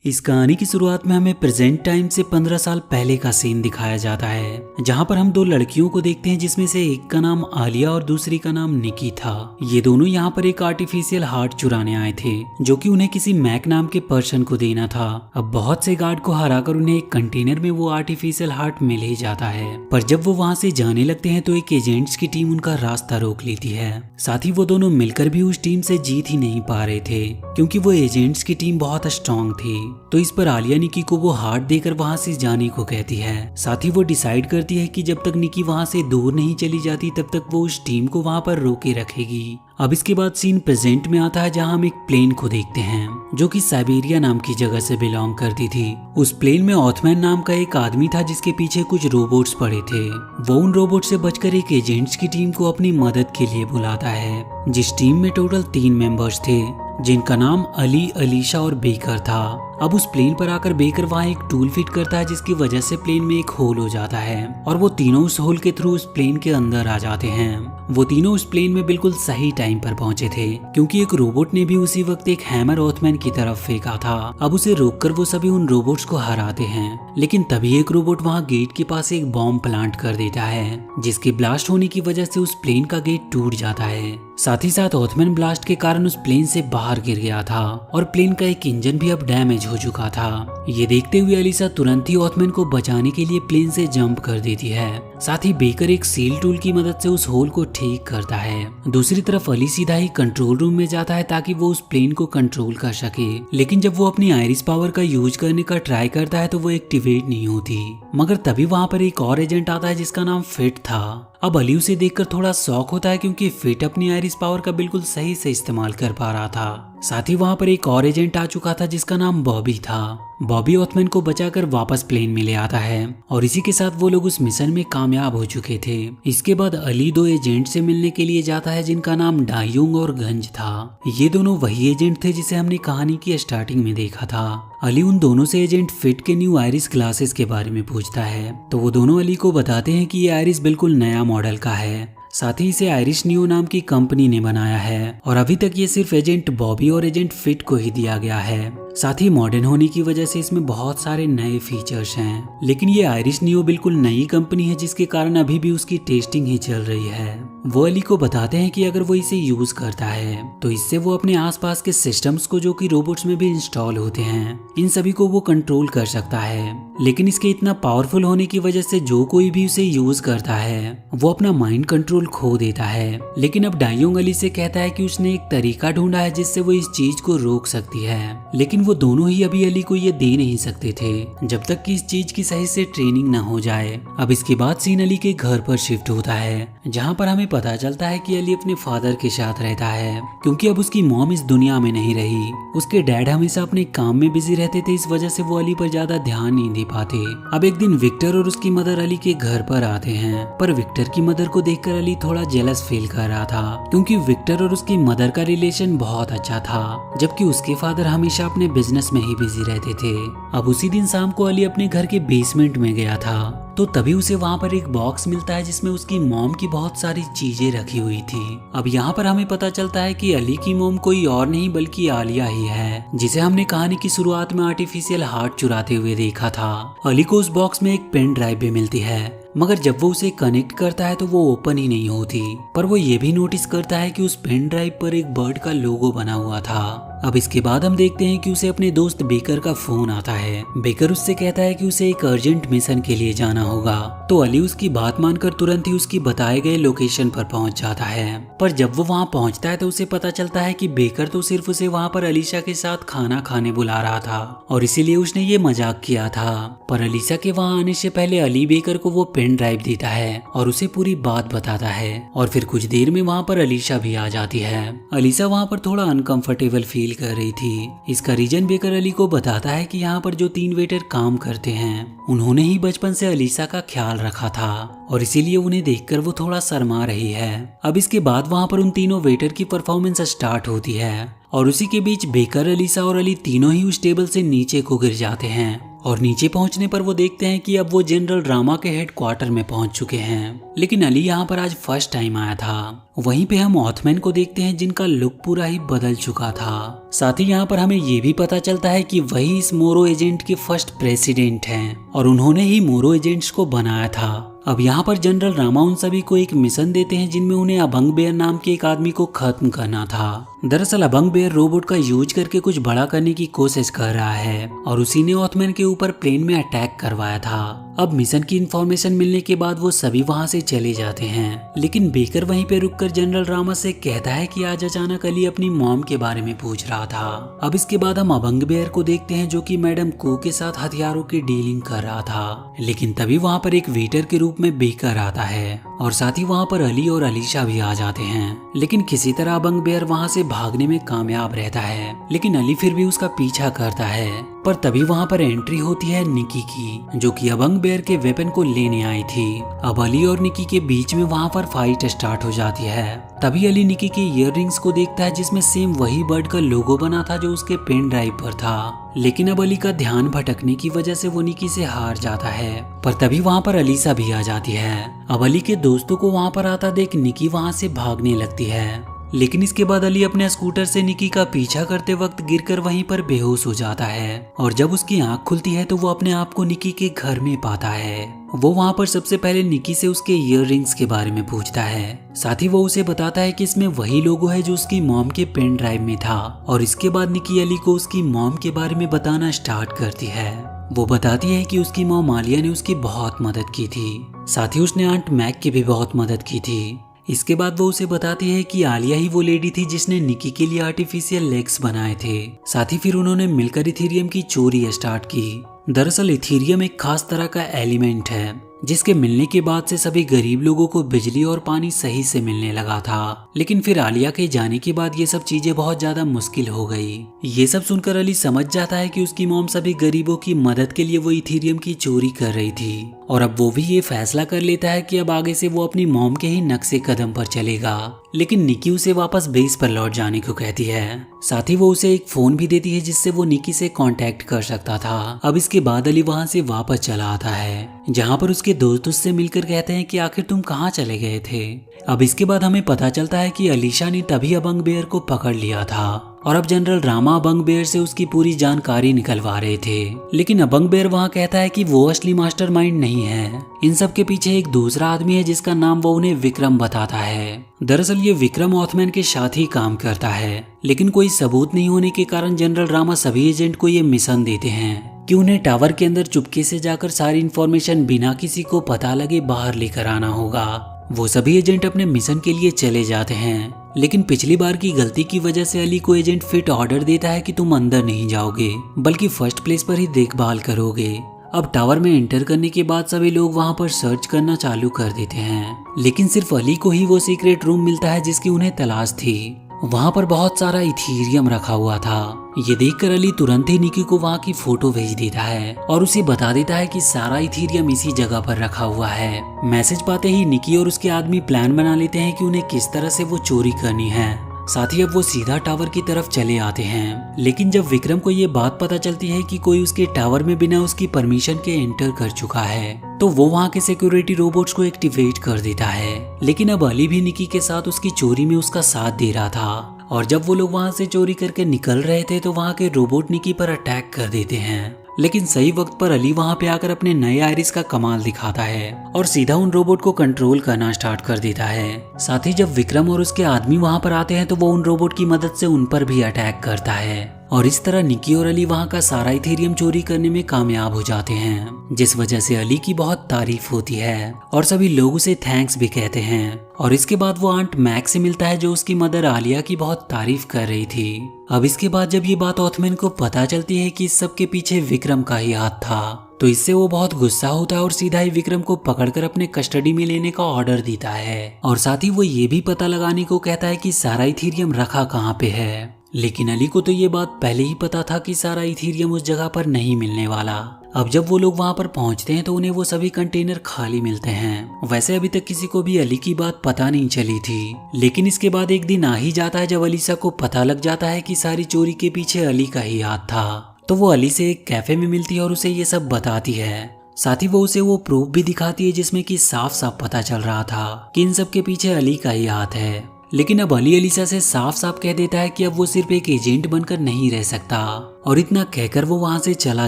इस कहानी की शुरुआत में हमें प्रेजेंट टाइम से 15 साल पहले का सीन दिखाया जाता है, जहां पर हम दो लड़कियों को देखते हैं जिसमें से एक का नाम आलिया और दूसरी का नाम निकी था। ये दोनों यहाँ पर एक आर्टिफिशियल हार्ट चुराने आए थे, जो कि उन्हें किसी मैक नाम के पर्सन को देना था। अब बहुत से गार्ड को हराकर उन्हें एक कंटेनर में वो आर्टिफिशियल हार्ट मिल ही जाता है, पर जब वो वहाँ से जाने लगते हैं तो एक एजेंट्स की टीम उनका रास्ता रोक लेती है। साथ ही वो दोनों मिलकर भी उस टीम से जीत ही नहीं पा रहे थे, क्योंकि वो एजेंट्स की टीम बहुत स्ट्रॉन्ग थी। तो इस पर आलिया निकी को वो हार्ट देकर वहां से जाने को कहती है। साथ ही वो डिसाइड करती है कि जब तक निकी वहां से दूर नहीं चली जाती तब तक वो उस टीम को वहां पर रोके रखेगी। अब इसके बाद सीन प्रेजेंट में आता है, जहां हम एक प्लेन को देखते हैं जो कि साइबेरिया नाम की जगह से बिलोंग करती थी। उस प्लेन में ऑथमैन नाम का एक आदमी था जिसके पीछे कुछ रोबोट्स पड़े थे। वो उन रोबोट से बचकर एक एजेंट्स की टीम को अपनी मदद के लिए बुलाता है, जिस टीम में टोटल 3 मेंबर्स थे, जिनका नाम अली, अलीशा और बेकर था। अब उस प्लेन पर आकर बेकर वहाँ एक टूल फिट करता है, जिसकी वजह से प्लेन में एक होल हो जाता है और वो तीनों उस होल के थ्रू उस प्लेन के अंदर आ जाते हैं। वो तीनों उस प्लेन में बिल्कुल सही टाइम पर पहुंचे थे, क्योंकि एक रोबोट ने भी उसी वक्त एक हैमर ऑथमैन की तरफ फेंका था। अब उसे रोककर वो सभी उन रोबोट्स को हराते हैं, लेकिन तभी एक रोबोट वहाँ गेट के पास एक बॉम्ब प्लांट कर देता है, जिसके ब्लास्ट होने की वजह से उस प्लेन का गेट टूट जाता है। साथ ही साथ ऑथमैन ब्लास्ट के कारण उस प्लेन से बाहर गिर गया था और प्लेन का एक इंजन भी अब डैमेज हो चुका था। ये देखते हुए अलीसा तुरंत ही ऑथमैन को बचाने के लिए प्लेन से जंप कर देती है। साथ ही बेकर एक सील टूल की मदद से उस होल को ठीक करता है। दूसरी तरफ अली सीधा ही कंट्रोल रूम में जाता है ताकि वो उस प्लेन को कंट्रोल कर सके, लेकिन जब वो अपनी आयरिस पावर का यूज करने का ट्राई करता है तो वो एक्टिवेट नहीं होती। मगर तभी वहाँ पर एक और एजेंट आता है जिसका नाम फिट था। अब अली उसे देखकर थोड़ा शॉक होता है, क्योंकि फिट अपनी आयरिस पावर का बिल्कुल सही से इस्तेमाल कर पा रहा था। साथ ही वहाँ पर एक और एजेंट आ चुका था जिसका नाम बॉबी था। बॉबी ऑथमैन को बचाकर वापस प्लेन में ले आता है और इसी के साथ वो लोग उस मिशन में कामयाब हो चुके थे। इसके बाद अली 2 एजेंट से मिलने के लिए जाता है जिनका नाम डायुंग और गंज था। ये दोनों वही एजेंट थे जिसे हमने कहानी की स्टार्टिंग में देखा था। अली उन दोनों से एजेंट फिट के न्यू आयरिस ग्लासेस के बारे में पूछता है, तो वो दोनों अली को बताते हैं कि ये आयरिस बिल्कुल नया मॉडल का है। साथ ही इसे आयरिश नियो नाम की कंपनी ने बनाया है और अभी तक ये सिर्फ एजेंट बॉबी और एजेंट फिट को ही दिया गया है। साथ ही मॉडर्न होने की वजह से इसमें बहुत सारे नए फीचर्स हैं, लेकिन ये आयरिश नियो बिल्कुल नई कंपनी है, जिसके कारण अभी भी उसकी टेस्टिंग ही चल रही है। वो अली को बताते हैं कि अगर वो इसे यूज करता है तो इससे वो अपने आसपास के सिस्टम्स को, जो कि रोबोट्स में भी इंस्टॉल होते हैं, इन सभी को वो कंट्रोल कर सकता है। लेकिन इसके इतना पावरफुल होने की वजह से जो कोई भी उसे यूज करता है वो अपना माइंड कंट्रोल खो देता है। लेकिन अब डायोंग अली से कहता है कि उसने एक तरीका ढूंढा है जिससे वो इस चीज को रोक सकती है, लेकिन वो दोनों ही अभी अली को ये दे नहीं सकते थे जब तक कि इस चीज की सही से ट्रेनिंग न हो जाए। अब इसके बाद सीन अली के घर पर शिफ्ट होता है, जहाँ पर हमें पता चलता है कि अली अपने फादर के साथ रहता है, क्योंकि अब उसकी मॉम इस दुनिया में नहीं रही। उसके डैड हमेशा अपने काम में बिजी रहते थे, इस वजह से वो अली पर ज्यादा ध्यान नहीं दे पाते। अब एक दिन विक्टर और उसकी मदर अली के घर पर आते हैं, पर विक्टर की मदर को देखकर अली थोड़ा जेलस फील कर रहा था, क्योंकि विक्टर और उसकी मदर का रिलेशन बहुत अच्छा था, जबकि उसके फादर हमेशा अपने बिजनेस में ही बिजी रहते थे। अब उसी दिन शाम को अली अपने घर के बेसमेंट में गया था, तो तभी उसे वहाँ पर एक बॉक्स मिलता है जिसमें उसकी मॉम की बहुत सारी चीजें रखी हुई थी। अब यहाँ पर हमें पता चलता है कि अली की मॉम कोई और नहीं बल्कि आलिया ही है, जिसे हमने कहानी की शुरुआत में आर्टिफिशियल हार्ट चुराते हुए देखा था। अली को उस बॉक्स में एक पेन ड्राइव भी मिलती है, मगर जब वो उसे कनेक्ट करता है तो वो ओपन ही नहीं होती। पर वो ये भी नोटिस करता है कि उस पेन ड्राइव पर एक बर्ड का लोगो बना हुआ था। अब इसके बाद हम देखते हैं कि उसे अपने दोस्त बेकर का फोन आता है। बेकर उससे कहता है कि उसे एक अर्जेंट मिशन के लिए जाना होगा, तो अली उसकी बात मानकर तुरंत ही उसकी बताए गए लोकेशन पर पहुंच जाता है। पर जब वो वहां पहुंचता है तो उसे पता चलता है कि बेकर तो सिर्फ उसे वहां पर अलीशा के साथ खाना खाने बुला रहा था और इसीलिए उसने ये मजाक किया था। पर अलीशा के वहां आने से पहले अली बेकर को वो पेन ड्राइव देता है और उसे पूरी बात बताता है, और फिर कुछ देर में वहां पर अलीशा भी आ जाती है। अलीशा वहां पर थोड़ा अनकंफर्टेबल फील कर रही थी। इसका रीजन बेकर अली को बताता है कि यहाँ पर जो 3 वेटर काम करते हैं उन्होंने ही बचपन से अलीशा का ख्याल रखा था और इसीलिए उन्हें देखकर वो थोड़ा शर्मा रही है। अब इसके बाद वहाँ पर उन तीनों वेटर की परफॉर्मेंस स्टार्ट होती है और उसी के बीच बेकर, अलीशा और अली तीनों ही उस टेबल से नीचे को गिर जाते हैं और नीचे पहुंचने पर वो देखते हैं कि अब वो जनरल रामा के हेड क्वार्टर में पहुंच चुके हैं। लेकिन अली यहाँ पर आज फर्स्ट टाइम आया था। वहीं पे हम ऑथमैन को देखते हैं जिनका लुक पूरा ही बदल चुका था। साथ ही यहाँ पर हमें ये भी पता चलता है कि वही इस मोरो एजेंट के फर्स्ट प्रेसिडेंट हैं और उन्होंने ही मोरो एजेंट्स को बनाया था। अब यहाँ पर जनरल रामा उन सभी को एक मिशन देते हैं जिनमें उन्हें अबंग बेयर नाम के एक आदमी को खत्म करना था। दरअसल अबंग बेयर रोबोट का यूज करके कुछ बड़ा करने की कोशिश कर रहा है और उसी ने ऑथमैन के ऊपर प्लेन में अटैक करवाया था। अब मिशन की इंफॉर्मेशन मिलने के बाद वो सभी वहाँ से चले जाते हैं, लेकिन बेकर वहीं पे रुककर जनरल रामा से कहता है कि आज अचानक अली अपनी मॉम के बारे में पूछ रहा था। अब इसके बाद हम अबंग बेयर को देखते हैं जो कि मैडम कू के साथ हथियारों की डीलिंग कर रहा था। लेकिन तभी वहाँ पर एक वेटर के रूप में बेकर आता है और साथ ही वहाँ पर अली और अलीशा भी आ जाते हैं। लेकिन किसी तरह अबंग बेयर वहाँ से भागने में कामयाब रहता है, लेकिन अली फिर भी उसका पीछा करता है। पर तभी वहाँ पर एंट्री होती है निकी की, जो कि अबंग बेयर के वेपन को लेने आई थी। अब अली और निकी के बीच में वहाँ पर फाइट स्टार्ट हो जाती है। तभी अली निकी के ईयररिंग्स को देखता है जिसमें सेम वही बर्ड का लोगो बना था जो उसके पेन ड्राइव पर था। लेकिन अब अली का ध्यान भटकने की वजह से वो निकी से हार जाता है। पर तभी वहाँ पर अलीसा भी आ जाती है। अब अली के दोस्तों को वहाँ पर आता देख निकी वहाँ से भागने लगती है। लेकिन इसके बाद अली अपने स्कूटर से निकी का पीछा करते वक्त गिरकर वहीं पर बेहोश हो जाता है और जब उसकी आंख खुलती है तो वो अपने आप को निकी के घर में पाता है। वो वहाँ पर सबसे पहले निकी से उसके ईयररिंग्स के बारे में पूछता है। साथ ही वो उसे बताता है कि इसमें वही लोगो है जो उसकी मॉम के पेन ड्राइव में था। और इसके बाद निकी अली को उसकी मॉम के बारे में बताना स्टार्ट करती है। वो बताती है कि उसकी मॉम आलिया ने उसकी बहुत मदद की थी, साथ ही उसने आंट मैक की भी बहुत मदद की थी। इसके बाद वो उसे बताती है कि आलिया ही वो लेडी थी जिसने निकी के लिए आर्टिफिशियल लेग्स बनाए थे। साथ ही फिर उन्होंने मिलकर इथीरियम की चोरी स्टार्ट की। दरअसल इथीरियम एक खास तरह का एलिमेंट है जिसके मिलने के बाद से सभी गरीब लोगों को बिजली और पानी सही से मिलने लगा था। लेकिन फिर आलिया के जाने के बाद ये सब चीजें बहुत ज्यादा मुश्किल हो गई। ये सब सुनकर अली समझ जाता है कि उसकी मॉम सभी गरीबों की मदद के लिए वो इथीरियम की चोरी कर रही थी और अब वो भी ये फैसला कर लेता है कि अब आगे से वो अपनी मॉम के ही नक्शे कदम पर चलेगा। लेकिन निकी उसे वापस बेस पर लौट जाने को कहती है। साथ ही वो उसे एक फोन भी देती है जिससे वो निकी से कांटेक्ट कर सकता था। अब इसके बाद अली वहां से वापस चला आता है जहां पर उसके दोस्त उससे मिलकर कहते हैं कि आखिर तुम कहाँ चले गए थे। अब इसके बाद हमें पता चलता है कि अलीशा ने तभी अबंग बेयर को पकड़ लिया था और अब जनरल रामा अबंग बेयर से उसकी पूरी जानकारी निकलवा रहे थे। लेकिन अबंग बेयर वहाँ कहता है कि वो असली मास्टरमाइंड नहीं है, इन सब के पीछे एक दूसरा आदमी है जिसका नाम वो उन्हें विक्रम बताता है। दरअसल ये विक्रम ऑथमैन के साथ ही काम करता है, लेकिन कोई सबूत नहीं होने के कारण जनरल रामा सभी एजेंट को ये मिशन देते हैं कि उन्हें टावर के अंदर चुपके से जाकर सारी इंफॉर्मेशन बिना किसी को पता लगे बाहर लेकर आना होगा। वो सभी एजेंट अपने मिशन के लिए चले जाते हैं, लेकिन पिछली बार की गलती की वजह से अली को एजेंट फिट ऑर्डर देता है कि तुम अंदर नहीं जाओगे बल्कि फर्स्ट प्लेस पर ही देखभाल करोगे। अब टावर में एंटर करने के बाद सभी लोग वहां पर सर्च करना चालू कर देते हैं, लेकिन सिर्फ अली को ही वो सीक्रेट रूम मिलता है जिसकी उन्हें तलाश थी। वहाँ पर बहुत सारा इथीरियम रखा हुआ था। ये देखकर अली तुरंत ही निकी को वहाँ की फोटो भेज देता है और उसे बता देता है कि सारा इथीरियम इसी जगह पर रखा हुआ है। मैसेज पाते ही निकी और उसके आदमी प्लान बना लेते हैं कि उन्हें किस तरह से वो चोरी करनी है। साथ ही अब वो सीधा टावर की तरफ चले आते हैं, लेकिन जब विक्रम को ये बात पता चलती है कि कोई उसके टावर में बिना उसकी परमिशन के एंटर कर चुका है तो वो वहाँ के सिक्योरिटी रोबोट्स को एक्टिवेट कर देता है। लेकिन अब अली भी निकी के साथ उसकी चोरी में उसका साथ दे रहा था और जब वो लोग वहाँ से चोरी करके निकल रहे थे तो वहाँ के रोबोट निकी पर अटैक कर देते हैं। लेकिन सही वक्त पर अली वहाँ पे आकर अपने नए आयरिस का कमाल दिखाता है और सीधा उन रोबोट को कंट्रोल करना स्टार्ट कर देता है। साथ ही जब विक्रम और उसके आदमी वहाँ पर आते हैं तो वो उन रोबोट की मदद से उन पर भी अटैक करता है और इस तरह निकी और अली वहाँ का सारा इथेरियम चोरी करने में कामयाब हो जाते हैं, जिस वजह से अली की बहुत तारीफ होती है और सभी लोग उसे थैंक्स भी कहते हैं। और इसके बाद वो आंट मैक से मिलता है जो उसकी मदर आलिया की बहुत तारीफ कर रही थी। अब इसके बाद जब ये बात ऑथमैन को पता चलती है कि इस सब के पीछे विक्रम का ही हाथ था तो इससे वो बहुत गुस्सा होता है और सीधा ही विक्रम को पकड़कर अपने कस्टडी में लेने का ऑर्डर देता है और साथ ही वो ये भी पता लगाने को कहता है कि सारा इथेरियम रखा कहाँ पे है। लेकिन अली को तो ये बात पहले ही पता था कि सारा इथेरियम उस जगह पर नहीं मिलने वाला। अब जब वो लोग वहाँ पर पहुँचते हैं तो उन्हें वो सभी कंटेनर खाली मिलते हैं। वैसे अभी तक किसी को भी अली की बात पता नहीं चली थी, लेकिन इसके बाद एक दिन आ ही जाता है जब अलीसा को पता लग जाता है कि सारी चोरी के पीछे अली का ही हाथ था। तो वो अली से एक कैफे में मिलती है और उसे ये सब बताती है। साथ ही वो उसे वो प्रूफ भी दिखाती है जिसमें कि साफ साफ पता चल रहा था कि इन सब के पीछे अली का ही हाथ है। लेकिन अब अली अलीसा से साफ साफ कह देता है कि अब वो सिर्फ एक एजेंट बनकर नहीं रह सकता, और इतना कहकर वो वहां से चला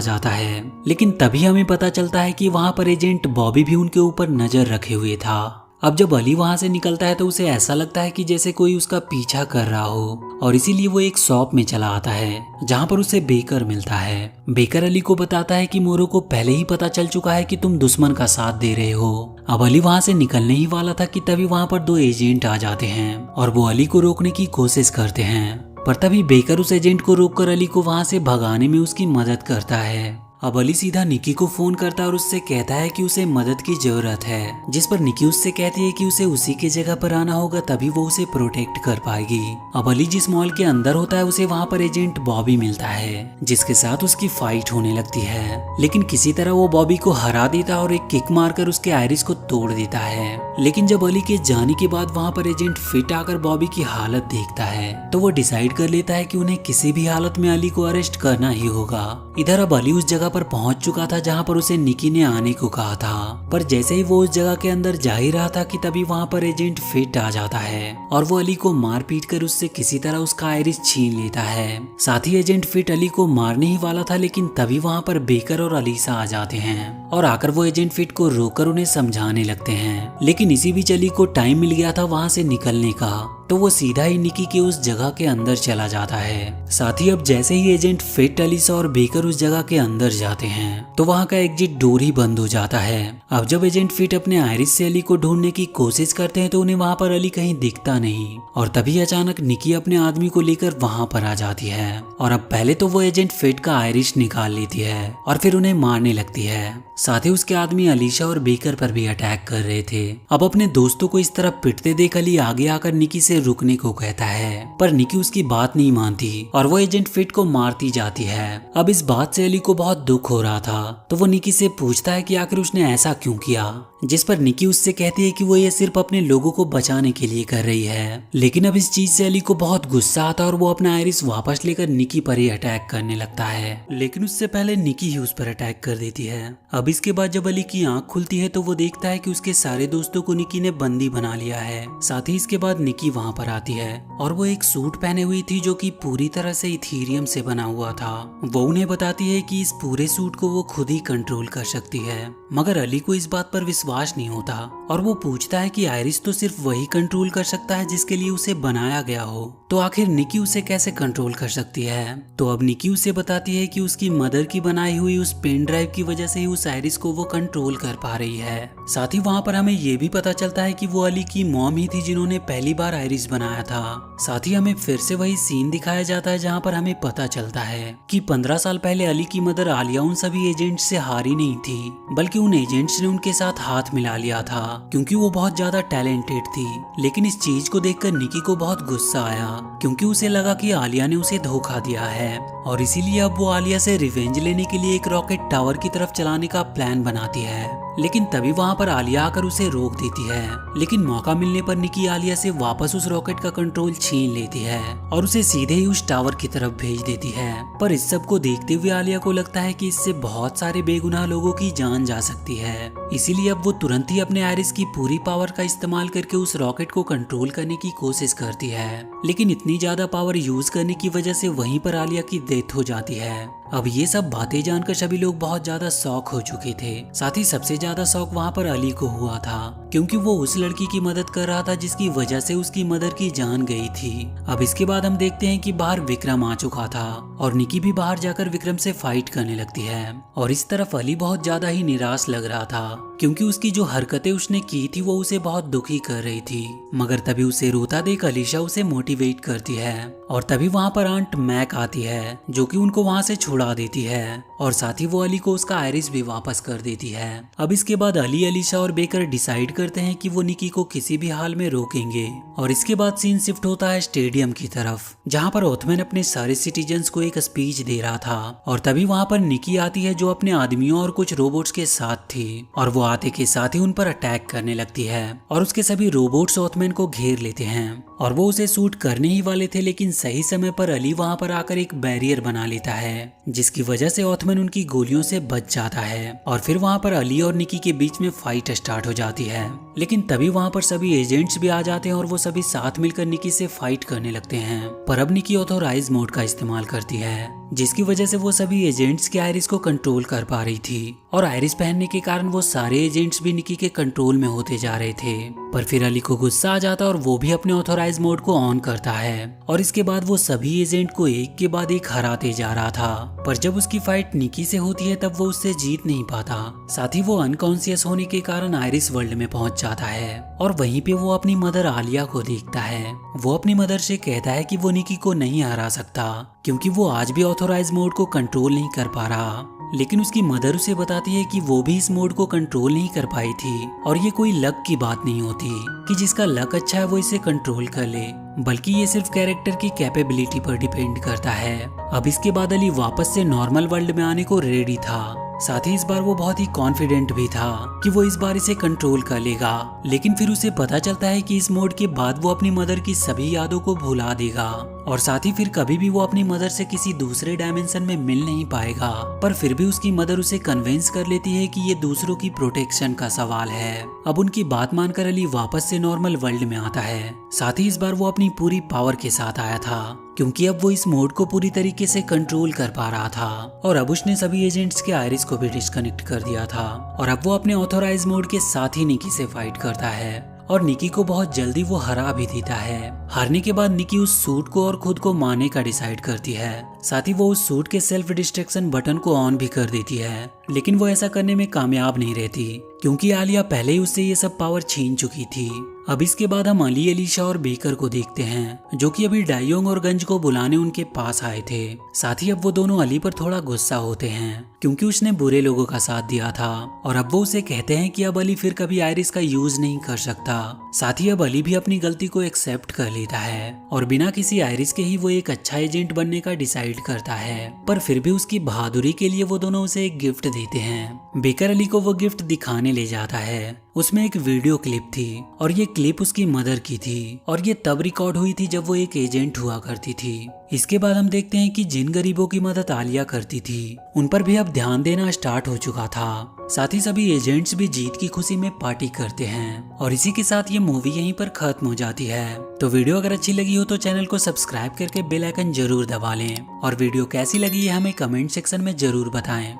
जाता है। लेकिन तभी हमें पता चलता है कि वहां पर एजेंट बॉबी भी उनके ऊपर नजर रखे हुए था। अब जब अली वहां से निकलता है तो उसे ऐसा लगता है कि जैसे कोई उसका पीछा कर रहा हो, और इसीलिए वो एक शॉप में चला आता है जहां पर उसे बेकर मिलता है। बेकर अली को बताता है कि मोरो को पहले ही पता चल चुका है कि तुम दुश्मन का साथ दे रहे हो। अब अली वहां से निकलने ही वाला था कि तभी वहां पर दो एजेंट आ जाते हैं और वो अली को रोकने की कोशिश करते हैं, पर तभी बेकर उस एजेंट को रोककर अली को वहां से भगाने में उसकी मदद करता है। अब अली सीधा निकी को फोन करता है और उससे कहता है कि उसे मदद की जरूरत है, जिस पर निकी उससे कहती है कि उसे उसी की जगह पर आना होगा, तभी वो उसे प्रोटेक्ट कर पाएगी। अब अली जिस मॉल के अंदर होता है उसे वहाँ पर एजेंट बॉबी मिलता है, जिसके साथ उसकी फाइट होने लगती है। लेकिन किसी तरह वो बॉबी को हरा देता है और एक किक मारकर उसके आयरिस को तोड़ देता है। लेकिन जब अली के जाने के बाद वहाँ पर एजेंट फिट आकर बॉबी की हालत देखता है तो वो डिसाइड कर लेता है कि उन्हें किसी भी हालत में अली को अरेस्ट करना ही होगा। इधर अब अली उस जगह पर पहुंच चुका था जहां पर उसे निकी ने आने को कहा था, पर जैसे ही वो उस जगह के अंदर जा ही रहा था कि तभी वहां पर एजेंट फिट आ जाता है और वो अली को मार पीट कर उससे किसी तरह उसका आयरिस छीन लेता है। साथ ही एजेंट फिट अली को मारने ही वाला था, लेकिन तभी वहां पर बेकर और अलीसा आ जाते हैं और आकर वो एजेंट फिट को रोककर उन्हें समझाने लगते हैं। लेकिन इसी बीच अली को टाइम मिल गया था वहां से निकलने का, तो वो सीधा ही निकी के उस जगह के अंदर चला जाता है। साथ ही अब जैसे ही एजेंट फिट, अलीसा और बेकर उस जगह के अंदर जाते हैं तो वहां का एग्जिट डोर ही बंद हो जाता है। अब जब एजेंट फिट अपने आयरिस से अली को ढूंढने की कोशिश करते हैं तो उन्हें वहां पर अली कहीं दिखता नहीं, और तभी अचानक निकी अपने आदमी को लेकर वहां पर आ जाती है। और अब पहले तो वो एजेंट फिट का आयरिस निकाल लेती है और फिर उन्हें मारने लगती है। साथ ही उसके आदमी अलीशा और बेकर पर भी अटैक कर रहे थे। अब अपने दोस्तों को इस तरह पिटते देख अली आगे आकर निकी से रुकने को कहता है, पर निकी उसकी बात नहीं मानती और वो एजेंट फिट को मारती जाती है। अब इस बात से अली को बहुत दुख हो रहा था, तो वो निकी से पूछता है कि आखिर उसने ऐसा क्यों किया, जिस पर निकी उससे कहती है कि वो ये सिर्फ अपने लोगों को बचाने के लिए कर रही है। लेकिन अब इस चीज से अली को बहुत गुस्सा आता है और वो अपना आयरिस वापस लेकर निकी पर ही अटैक करने लगता है, लेकिन उससे पहले निकी ही उस पर अटैक कर देती है। अब इसके बाद जब अली की आंख खुलती है तो वो देखता है कि उसके सारे दोस्तों को निकी ने बंदी बना लिया है। साथ ही इसके बाद निकी वहां पर आती है और वो एक सूट पहने हुई थी जो कि पूरी तरह से इथीरियम से बना हुआ था। वो उन्हें बताती है कि इस पूरे सूट को वो खुद ही कंट्रोल कर सकती है, मगर अली को इस बात पर विश्वास नहीं होता और वो पूछता है कि आयरिस तो सिर्फ वही कंट्रोल कर सकता है जिसके लिए उसे बनाया गया हो, तो आखिर निकी उसे कैसे कंट्रोल कर सकती है। तो अब निकी उसे बताती है कि उसकी मदर की बनाई हुई उस पेन ड्राइव की वजह से ही उस आयरिस को वो कंट्रोल कर पा रही है। साथ ही वहाँ पर हमें ये भी पता चलता है कि वो अली की मॉम ही थी जिन्होंने पहली बार आयरिस बनाया था। साथ ही हमें फिर से वही सीन दिखाया जाता है जहाँ पर हमें पता चलता है कि 15 साल पहले अली की मदर आलिया उन सभी एजेंट्स से हारी नहीं थी, बल्कि उन एजेंट्स ने उनके साथ हाथ मिला लिया था क्योंकि वो बहुत ज्यादा टैलेंटेड थी। लेकिन इस चीज को देखकर निकी को बहुत गुस्सा आया क्योंकि उसे लगा कि आलिया ने उसे धोखा दिया है, और इसीलिए अब वो आलिया से रिवेंज लेने के लिए एक रॉकेट टावर की तरफ चलाने का प्लान बनाती है। लेकिन तभी वहां पर आलिया आकर उसे रोक देती है। लेकिन मौका मिलने पर निकी आलिया से वापस उस रॉकेट का कंट्रोल छीन लेती है और उसे सीधे ही उस टावर की तरफ भेज देती है। पर इस सब को देखते हुए आलिया को लगता है कि इससे बहुत सारे बेगुनाह लोगों की जान जा सकती है, इसीलिए अब वो तुरंत ही अपने आयरिस की पूरी पावर का इस्तेमाल करके उस रॉकेट को कंट्रोल करने की कोशिश करती है। लेकिन इतनी ज्यादा पावर यूज करने की वजह से वहीं पर आलिया की डेथ हो जाती है। अब ये सब बातें जानकर सभी लोग बहुत ज्यादा शॉक हो चुके थे। साथ ही सबसे ज्यादा शौक वहाँ पर अली को हुआ था क्योंकि वो उस लड़की की मदद कर रहा था जिसकी वजह से उसकी मदर की जान गई थी। अब इसके बाद हम देखते हैं कि बाहर विक्रम आ चुका था और निकी भी बाहर जाकर विक्रम से फाइट करने लगती है, और इस तरफ अली बहुत ज्यादा ही निराश लग रहा था क्योंकि उसकी जो हरकतें उसने की थी वो उसे बहुत दुखी कर रही थी। मगर तभी उसे रोता देख अलीशा उसे मोटिवेट करती है और तभी वहाँ पर आंट मैक आती है जो कि उनको वहाँ से छुड़ा देती है, और साथ ही वो अली को उसका आयरिस भी वापस कर देती है। अब इसके बाद अली, अलीशा और बेकर डिसाइड करते हैं कि वो निकी को किसी भी हाल में रोकेंगे, और इसके बाद सीन शिफ्ट होता है स्टेडियम की तरफ जहाँ पर ओथमैन अपने सारे सिटीजन्स को एक स्पीच दे रहा था, और तभी वहाँ पर निकी आती है जो अपने आदमियों और कुछ रोबोट्स के साथ थी, और वो आते के साथ ही उन पर अटैक करने लगती है और उसके सभी रोबोट्स ओथमैन को घेर लेते हैं। और वो उसे शूट करने ही वाले थे, लेकिन सही समय पर अली वहां पर आकर एक बैरियर बना लेता है, जिसकी वजह से ओथमन उनकी गोलियों से बच जाता है। और फिर वहां पर अली और निकी के बीच में फाइट स्टार्ट हो जाती है, लेकिन तभी वहां पर सभी एजेंट्स भी आ जाते हैं और वो सभी साथ मिलकर निकी से फाइट करने लगते हैं। पर अब निकी ऑथोराइज मोड का इस्तेमाल करती है, जिसकी वजह से वो सभी एजेंट्स के आयरिस को कंट्रोल कर पा रही थी, और आयरिस पहनने के कारण वो सारे एजेंट्स भी निकी के कंट्रोल में होते जा रहे थे। पर फिर अली को गुस्सा आ जाता और वो भी अपने ऑथोराइज मोड को ऑन करता है, और इसके बाद वो सभी एजेंट को एक के बाद एक हराते जा रहा था। पर जब उसकी फाइट निकी से होती है तब वो उससे जीत नहीं पाता। साथ ही वो अनकॉन्शियस होने के कारण आयरिस वर्ल्ड में पहुंच जाता है, और वहीं पे वो अपनी मदर आलिया को देखता है। वो अपनी मदर से कहता है कि वो निकी को नहीं हरा सकता, क्योंकि वो आज भी ऑथोराइज मोड को कंट्रोल नहीं कर पा रहा। लेकिन उसकी मदर उसे बताती है कि वो भी इस मोड को कंट्रोल नहीं कर पाई थी, और ये कोई लक की बात नहीं होती कि जिसका लक अच्छा है वो इसे कंट्रोल कर ले, बल्कि ये सिर्फ कैरेक्टर की कैपेबिलिटी पर डिपेंड करता है। अब इसके बाद अली वापस से नॉर्मल वर्ल्ड में आने को रेडी था। साथ ही इस बार वो बहुत ही कॉन्फिडेंट भी था कि वो इस बार इसे कंट्रोल कर लेगा। लेकिन फिर उसे पता चलता है कि इस मोड के बाद वो अपनी मदर की सभी यादों को भुला देगा, और साथ ही फिर कभी भी वो अपनी मदर से किसी दूसरे डायमेंशन में मिल नहीं पाएगा। पर फिर भी उसकी मदर उसे कन्विंस कर लेती है कि ये दूसरों की प्रोटेक्शन का सवाल है। अब उनकी बात मानकर अली वापस से नॉर्मल वर्ल्ड में आता है। साथ ही इस बार वो अपनी पूरी पावर के साथ आया था, क्योंकि अब वो इस मोड को पूरी तरीके से कंट्रोल कर पा रहा था। और अब उसने सभी एजेंट्स के आयरिस को भी डिस्कनेक्ट कर दिया था, और अब वो अपने ऑथोराइज मोड के साथ ही निकी से फाइट करता है, और निकी को बहुत जल्दी वो हरा भी देता है। हारने के बाद निकी उस सूट को और खुद को मारने का डिसाइड करती है। साथ ही वो उस सूट के सेल्फ डिस्ट्रक्शन बटन को ऑन भी कर देती है, लेकिन वो ऐसा करने में कामयाब नहीं रहती, क्योंकि आलिया पहले ही उससे ये सब पावर छीन चुकी थी। अब इसके बाद हम अली, एलिशा और बेकर को देखते हैं, जो कि अभी डायोंग और गंज को बुलाने उनके पास आए थे। साथ ही अब वो दोनों अली पर थोड़ा गुस्सा होते हैं, क्योंकि उसने बुरे लोगों का साथ दिया था, और अब वो उसे कहते हैं कि अब अली फिर कभी आयरिस का यूज नहीं कर सकता। साथ ही अब अली भी अपनी गलती को एक्सेप्ट कर लेता है, और बिना किसी आयरिस के ही वो एक अच्छा एजेंट बनने का डिसाइड करता है। पर फिर भी उसकी बहादुरी के लिए वो दोनों उसे एक गिफ्ट देते हैं। बेकर अली को वो गिफ्ट दिखाने ले जाता है। उसमें एक वीडियो क्लिप थी, और ये क्लिप उसकी मदर की थी, और ये तब रिकॉर्ड हुई थी जब वो एक एजेंट हुआ करती थी। इसके बाद हम देखते हैं कि जिन गरीबों की मदद आलिया करती थी, उन पर भी अब ध्यान देना स्टार्ट हो चुका था। साथ ही सभी एजेंट्स भी जीत की खुशी में पार्टी करते हैं, और इसी के साथ ये मूवी यहीं पर खत्म हो जाती है। तो वीडियो अगर अच्छी लगी हो तो चैनल को सब्सक्राइब करके बेल आइकन जरूर दबा लें, और वीडियो कैसी लगी है हमें कमेंट सेक्शन में जरूर बताएं।